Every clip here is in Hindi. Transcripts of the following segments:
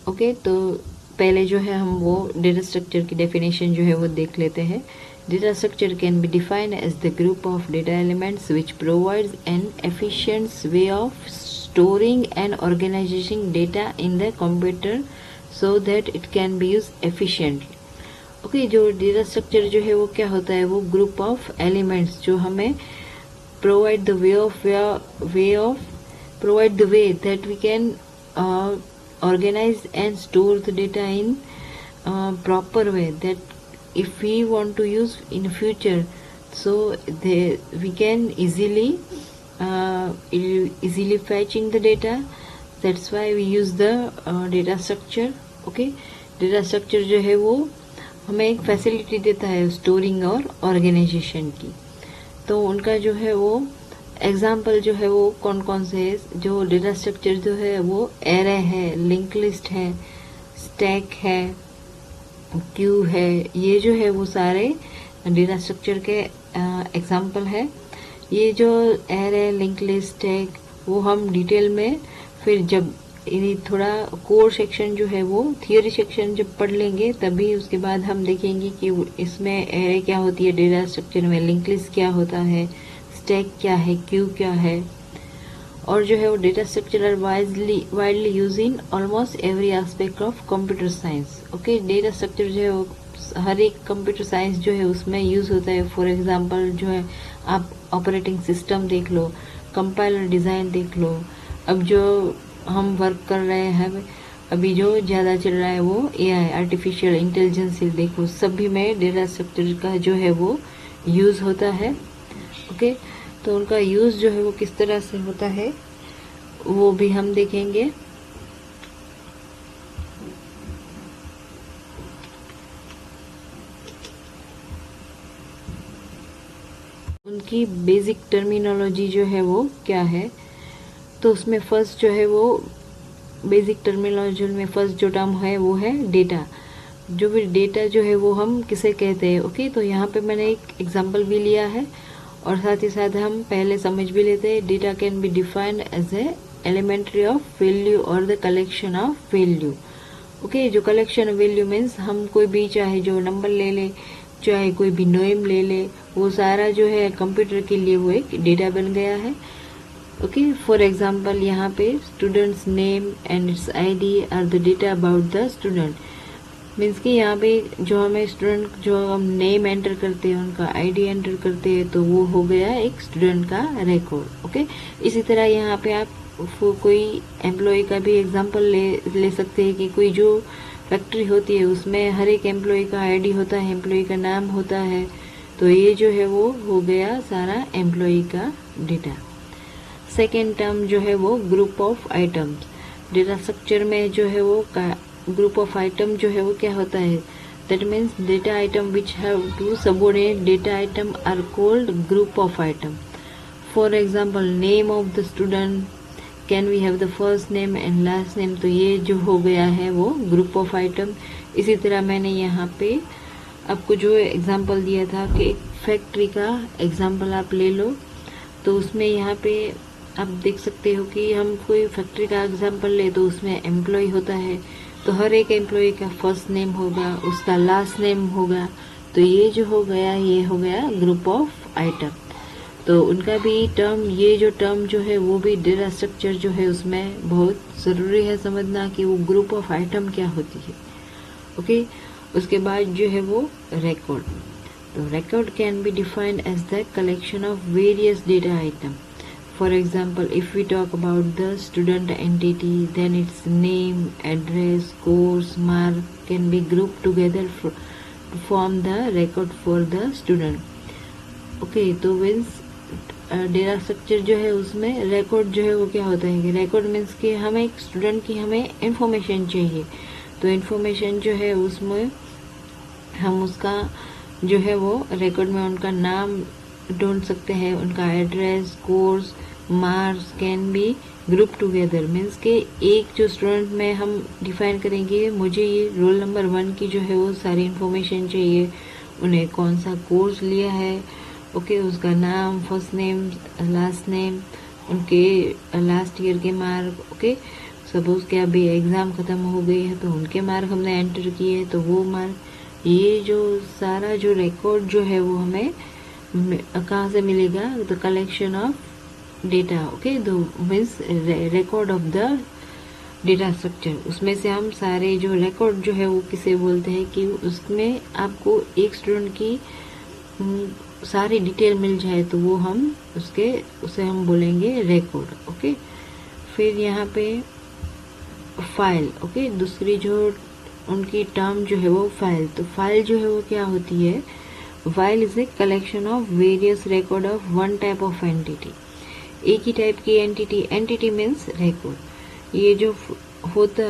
ओके, तो पहले जो है हम वो डेटा स्ट्रक्चर की डेफिनेशन जो है वो देख लेते हैं। Data structure can be defined as the group of data elements which provides an efficient way of storing and organising data in the computer so that it can be use efficiently. Okay, जो डेटा स्ट्रक्चर जो है वो क्या होता है, वो ग्रुप ऑफ एलिमेंट्स जो हमें provide the way that we can organize and store the data in proper way, that if we want to use in future, so we can easily fetching the data. That's why we use the data structure. Okay, data structure जो है वो हमें एक फैसिलिटी देता है स्टोरिंग और ऑर्गेनाइजेशन की। तो उनका जो है वो एग्जाम्पल जो है वो कौन कौन से है, जो डेटा स्ट्रक्चर जो है वो एरे है, लिंक लिस्ट है, स्टैक है, क्यू है, ये जो है वो सारे डेटा स्ट्रक्चर के एग्जाम्पल है। ये जो एरे, लिंक लिस्ट, स्टैक वो हम डिटेल में फिर जब थोड़ा कोर सेक्शन जो है वो थियोरी सेक्शन जब पढ़ लेंगे तभी उसके बाद हम देखेंगे कि इसमें एरे क्या होती है, डेटा स्ट्रक्चर में लिंक लिस्ट क्या होता है, स्टैक क्या है, क्यू क्या है। और जो है वो data structure are widely use in almost every aspect of computer science. Okay, data structure जो है वो हर एक कंप्यूटर साइंस जो है उसमें यूज होता है। फॉर एग्जांपल जो है आप ऑपरेटिंग सिस्टम देख लो, कंपाइलर डिज़ाइन देख लो। अब जो हम वर्क कर रहे हैं अभी जो ज़्यादा चल रहा है वो एआई, आर्टिफिशियल इंटेलिजेंस देखो, सभी में डेटा स्ट्रक्चर का जो है वो यूज़ होता है। ओके, तो उनका यूज़ जो है वो किस तरह से होता है वो भी हम देखेंगे। उनकी बेसिक टर्मिनोलॉजी जो है वो क्या है, तो उसमें फर्स्ट जो है वो बेसिक टर्मिनोलॉजी में फर्स्ट जो टर्म है वो है डेटा। जो भी डेटा जो है वो हम किसे कहते हैं। ओके, तो यहाँ पे मैंने एक एग्जांपल भी लिया है और साथ ही साथ हम पहले समझ भी लेते हैं। Data can be defined as a elementary of value और the collection of value. Okay, जो कलेक्शन ऑफ वैल्यू मीन्स हम कोई भी चाहे जो नंबर ले ले, चाहे कोई भी नेम ले ले, वो सारा जो है कंप्यूटर के लिए वो एक डेटा बन गया है। ओके, फॉर एग्जाम्पल यहाँ पे students name and it's ID are the data about the student. Means कि यहाँ पे जो हमें स्टूडेंट जो हम नेम एंटर करते हैं, उनका आईडी एंटर करते हैं, तो वो हो गया एक स्टूडेंट का रिकॉर्ड। ओके, इसी तरह यहाँ पे आप कोई एम्प्लॉय का भी एग्जांपल ले सकते हैं कि कोई जो फैक्ट्री होती है उसमें हर एक एम्प्लॉय का आईडी होता है, एम्प्लॉय का नाम होता है। तो ये जो है वो हो गया सारा एम्प्लॉय का डेटा। सेकेंड टर्म जो है वो group of items. Data structure में जो है वो ग्रुप ऑफ आइटम जो है वो क्या होता है, that means data item which have two subordinate data item are called group of item. For example name of the student, can we have the first name and last name, तो ये जो हो गया है वो ग्रुप ऑफ आइटम। इसी तरह मैंने यहाँ पे आपको जो एग्जांपल दिया था कि एक फैक्ट्री का एग्जांपल आप ले लो, तो उसमें यहाँ पे आप देख सकते हो कि हम कोई फैक्ट्री का एग्जांपल ले तो उसमें एम्प्लॉय होता है, तो हर एक एम्प्लॉय का फर्स्ट नेम होगा, उसका लास्ट नेम होगा। तो ये जो हो गया ये हो गया ग्रुप ऑफ आइटम। तो उनका भी टर्म, ये जो टर्म जो है वो भी डेटा स्ट्रक्चर जो है उसमें बहुत ज़रूरी है समझना कि वो ग्रुप ऑफ आइटम क्या होती है। ओके, उसके बाद जो है वो रिकॉर्ड। तो record can be defined as the collection of various data item. For example, if we talk about the student entity, then its name, address, course, mark can be grouped together to form the record for the student. Okay, तो means डेटा स्ट्रक्चर जो है उसमें रिकॉर्ड जो है वो क्या होता है कि रिकॉर्ड मीन्स कि हमें एक स्टूडेंट की हमें इंफॉर्मेशन चाहिए, तो इंफॉर्मेशन जो है उसमें हम उसका जो है वो रिकॉर्ड में उनका नाम ढूंढ सकते हैं, उनका address, course, marks can be group together. Means के एक जो स्टूडेंट में हम डिफाइन करेंगे, मुझे ये रोल नंबर 1 की जो है वो सारी इन्फॉर्मेशन चाहिए, उन्हें कौन सा कोर्स लिया है, ओके, उसका नाम, फर्स्ट नेम, लास्ट नेम, उनके लास्ट ईयर के मार्क, ओके, सपोज कि अभी एग्ज़ाम ख़त्म हो गई है तो उनके मार्क हमने एंटर किए हैं, तो वो मार्क, ये जो सारा जो रिकॉर्ड जो है वो हमें कहाँ से मिलेगा? The collection of data, okay, the means record of the data structure. उसमें से हम सारे जो रिकॉर्ड जो है वो किसे बोलते हैं कि उसमें आपको एक स्टूडेंट की सारी डिटेल मिल जाए तो वो हम उसे हम बोलेंगे रिकॉर्ड, ओके। फिर यहाँ पे फाइल, ओके, दूसरी जो उनकी टर्म जो है वो फाइल। तो फाइल जो है वो क्या होती है? File is a collection of various record of one type of entity. एक ही टाइप की एंटिटी मीन्स रिकॉर्ड। ये जो होता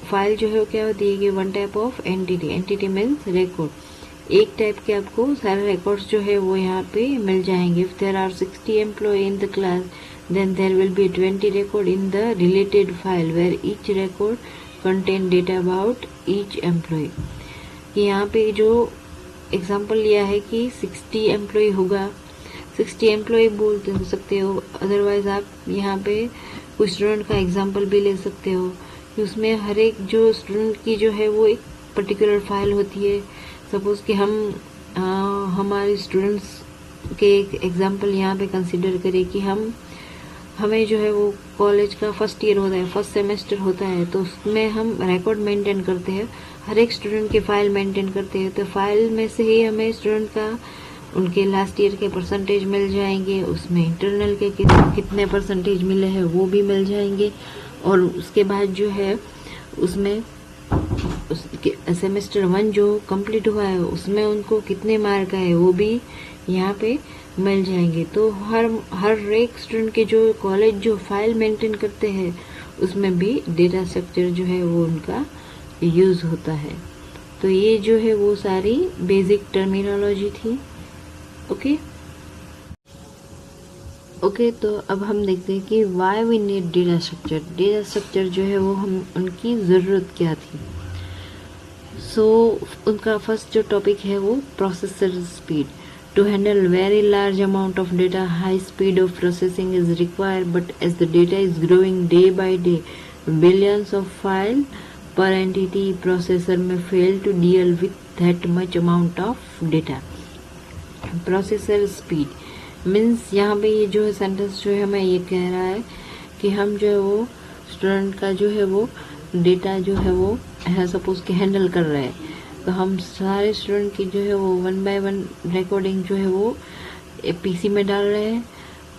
फाइल जो है वो क्या होती है कि one type of entity means record. एक टाइप के आपको सारे रिकॉर्ड्स जो है वो यहाँ पे मिल जाएंगे। If there are 60 employ in the class, then there will be 20 record in the related file where each record contain data about each employee। कि यहाँ पे जो एग्जांपल लिया है कि 60 एम्प्लॉय होगा, 60 एम्प्लॉय बोलते हो सकते हो, अदरवाइज आप यहाँ पे कोई स्टूडेंट का एग्जांपल भी ले सकते हो कि उसमें हर एक जो स्टूडेंट की जो है वो एक पर्टिकुलर फाइल होती है। सपोज कि हम हमारे स्टूडेंट्स के एक एग्जांपल यहाँ पे कंसिडर करें कि हमें जो है वो कॉलेज का फर्स्ट ईयर होता है, फर्स्ट सेमेस्टर होता है, तो उसमें हम रिकॉर्ड मेंटेन करते हैं, हर एक स्टूडेंट की फाइल मेंटेन करते हैं। तो फाइल में से ही हमें स्टूडेंट का उनके लास्ट ईयर के परसेंटेज मिल जाएंगे, उसमें इंटरनल के कितने परसेंटेज मिले हैं वो भी मिल जाएंगे, और उसके बाद जो है उसमें सेमेस्टर 1 जो कंप्लीट हुआ है उसमें उनको कितने मार्क आए वो भी यहाँ पे मिल जाएंगे। तो हर एक स्टूडेंट के जो कॉलेज जो फाइल मेंटेन करते हैं उसमें भी डेटा स्ट्रक्चर जो है वो उनका यूज़ होता है। तो ये जो है वो सारी बेसिक टर्मिनोलॉजी थी, ओके। तो अब हम देखते हैं कि why we need data structure. Data structure जो है वो हम उनकी ज़रूरत क्या थी। सो उनका फर्स्ट जो टॉपिक है वो processor speed. To handle very large amount of data, high speed of processing is required, but as the data is growing day by day, billions of files per entity, processor may fail to deal with that much amount of data. Processor speed means यहाँ पे ये जो है सेंटेंस जो है हमें ये कह रहा है कि हम जो है वो स्टूडेंट का जो है वो डेटा जो है वो सपोज के हैंडल कर रहे हैं, तो हम सारे स्टूडेंट की जो है वो 1 बाय 1 रिकॉर्डिंग जो है वो पीसी में डाल रहे हैं।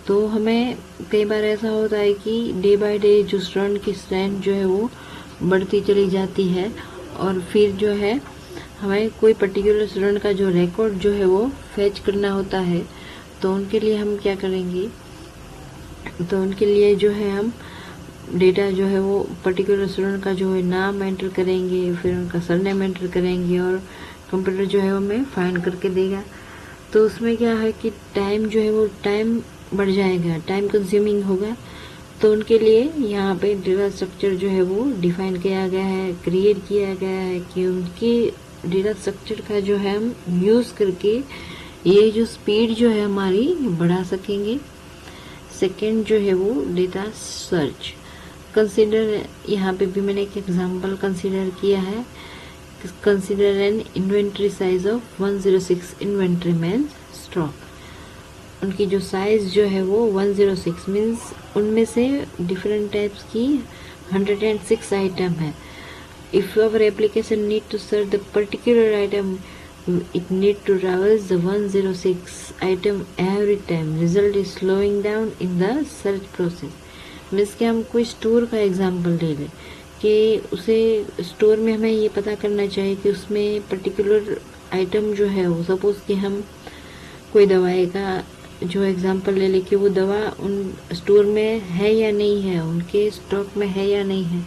तो हमें कई बार ऐसा होता है कि डे बाय डे जो स्टूडेंट की स्ट्रेंथ जो है वो बढ़ती चली जाती है, और फिर जो है हमें कोई पर्टिकुलर स्टूडेंट का जो रिकॉर्ड जो है वो फैच करना होता है। तो उनके लिए हम क्या करेंगे, तो उनके लिए जो है हम डेटा जो है वो पर्टिकुलर स्टूडेंट का जो है नाम एंटर करेंगे, फिर उनका सरनेम एंटर करेंगे, और कंप्यूटर जो है वो हमें फाइंड करके देगा। तो उसमें क्या है कि टाइम जो है वो टाइम बढ़ जाएगा, टाइम कंज्यूमिंग होगा। तो उनके लिए यहाँ पे डेटा स्ट्रक्चर जो है वो डिफाइन किया गया है, क्रिएट किया गया है कि उनकी डेटा स्ट्रक्चर का जो है हम यूज़ करके ये जो स्पीड जो है हमारी बढ़ा सकेंगे। सेकेंड जो है वो डेटा सर्च। कंसिडर, यहाँ पे भी मैंने एक एग्जांपल कंसिडर किया है। Consider N inventory size of 106 inventory means stock. उनकी जो साइज जो है वो 106 मीन्स उनमें से डिफरेंट टाइप्स की 106 आइटम है। If your application need to search the particular item, it need to traverse the 106 item every time. Result is slowing down in the search process. Means कि हम कोई स्टोर का एग्जांपल ले लें कि उसे स्टोर में हमें ये पता करना चाहिए कि उसमें पर्टिकुलर आइटम जो है वो, सपोज कि हम कोई दवाई का जो एग्जांपल ले लें कि वो दवा उन स्टोर में है या नहीं है, उनके स्टॉक में है या नहीं है।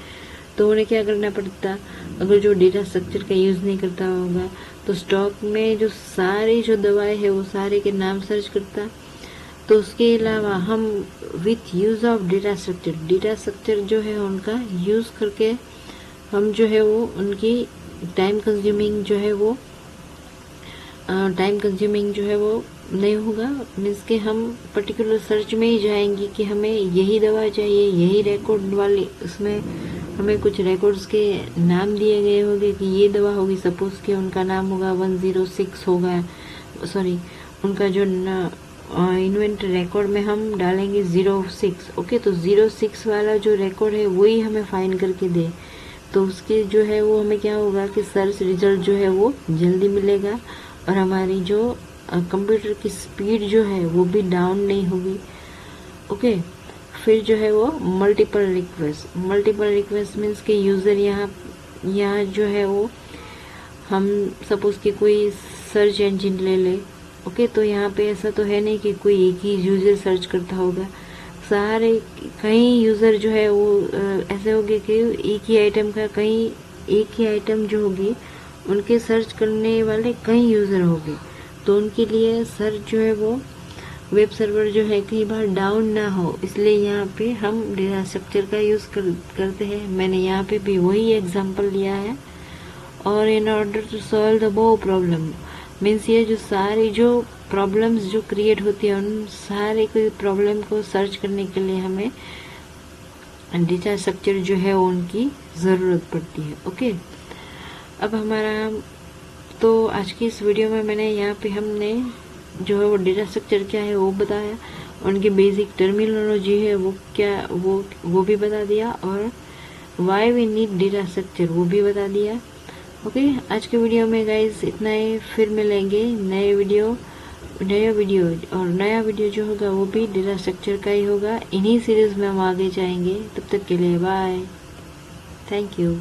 तो उन्हें क्या करना पड़ता, अगर जो डेटा स्ट्रक्चर का यूज़ नहीं करता होगा तो स्टॉक में जो सारी जो दवाएं है वो सारे के नाम सर्च करता। तो उसके अलावा हम with use of data structure जो है उनका यूज़ करके हम जो है वो उनकी टाइम कंज्यूमिंग जो है वो नहीं होगा। मीन्स कि हम पर्टिकुलर सर्च में ही जाएंगे कि हमें यही दवा चाहिए, यही रिकॉर्ड वाली उसमें हमें कुछ रिकॉर्ड्स के नाम दिए गए होंगे कि ये दवा होगी, सपोज कि उनका नाम होगा 106 होगा, सॉरी उनका जो इन्वेंटर रिकॉर्ड में हम डालेंगे 06। ओके, तो 06 वाला जो रिकॉर्ड है वही हमें फाइंड करके दे, तो उसके जो है वो हमें क्या होगा कि सर्च रिजल्ट जो है वो जल्दी मिलेगा और हमारी जो कंप्यूटर की स्पीड जो है वो भी डाउन नहीं होगी। ओके, फिर जो है वो मल्टीपल रिक्वेस्ट मीन्स कि यूज़र यहाँ जो है वो हम सपोज कि कोई सर्च इंजन ले ले। ओके, तो यहाँ पे ऐसा तो है नहीं कि कोई एक ही यूज़र सर्च करता होगा, सारे कई यूज़र जो है वो ऐसे होंगे कि एक ही आइटम का एक ही आइटम जो होगी उनके सर्च करने वाले कई यूज़र होंगे, तो उनके लिए सर्च जो है वो वेब सर्वर जो है कई बार डाउन ना हो, इसलिए यहाँ पे हम डेटा स्ट्रक्चर का यूज़ करते हैं। मैंने यहाँ पे भी वही एग्जांपल लिया है। और in order to solve the above problem means ये जो सारी जो प्रॉब्लम्स जो क्रिएट होती है उन सारे कोई प्रॉब्लम को सर्च करने के लिए हमें डेटा स्ट्रक्चर जो है उनकी ज़रूरत पड़ती है। ओके, अब हमारा तो आज की इस वीडियो में मैंने यहाँ पे हमने जो है वो डेटा स्ट्रक्चर क्या है वो बताया, उनकी बेसिक टर्मिनोलॉजी है वो क्या वो भी बता दिया, और why we need data structure वो भी बता दिया। ओके, आज के वीडियो में गाइस इतना ही, फिर मिलेंगे नया वीडियो और नया वीडियो जो होगा वो भी डेटा स्ट्रक्चर का ही होगा। इन्हीं सीरीज में हम आगे जाएंगे, तब तक के लिए बाय, थैंक यू।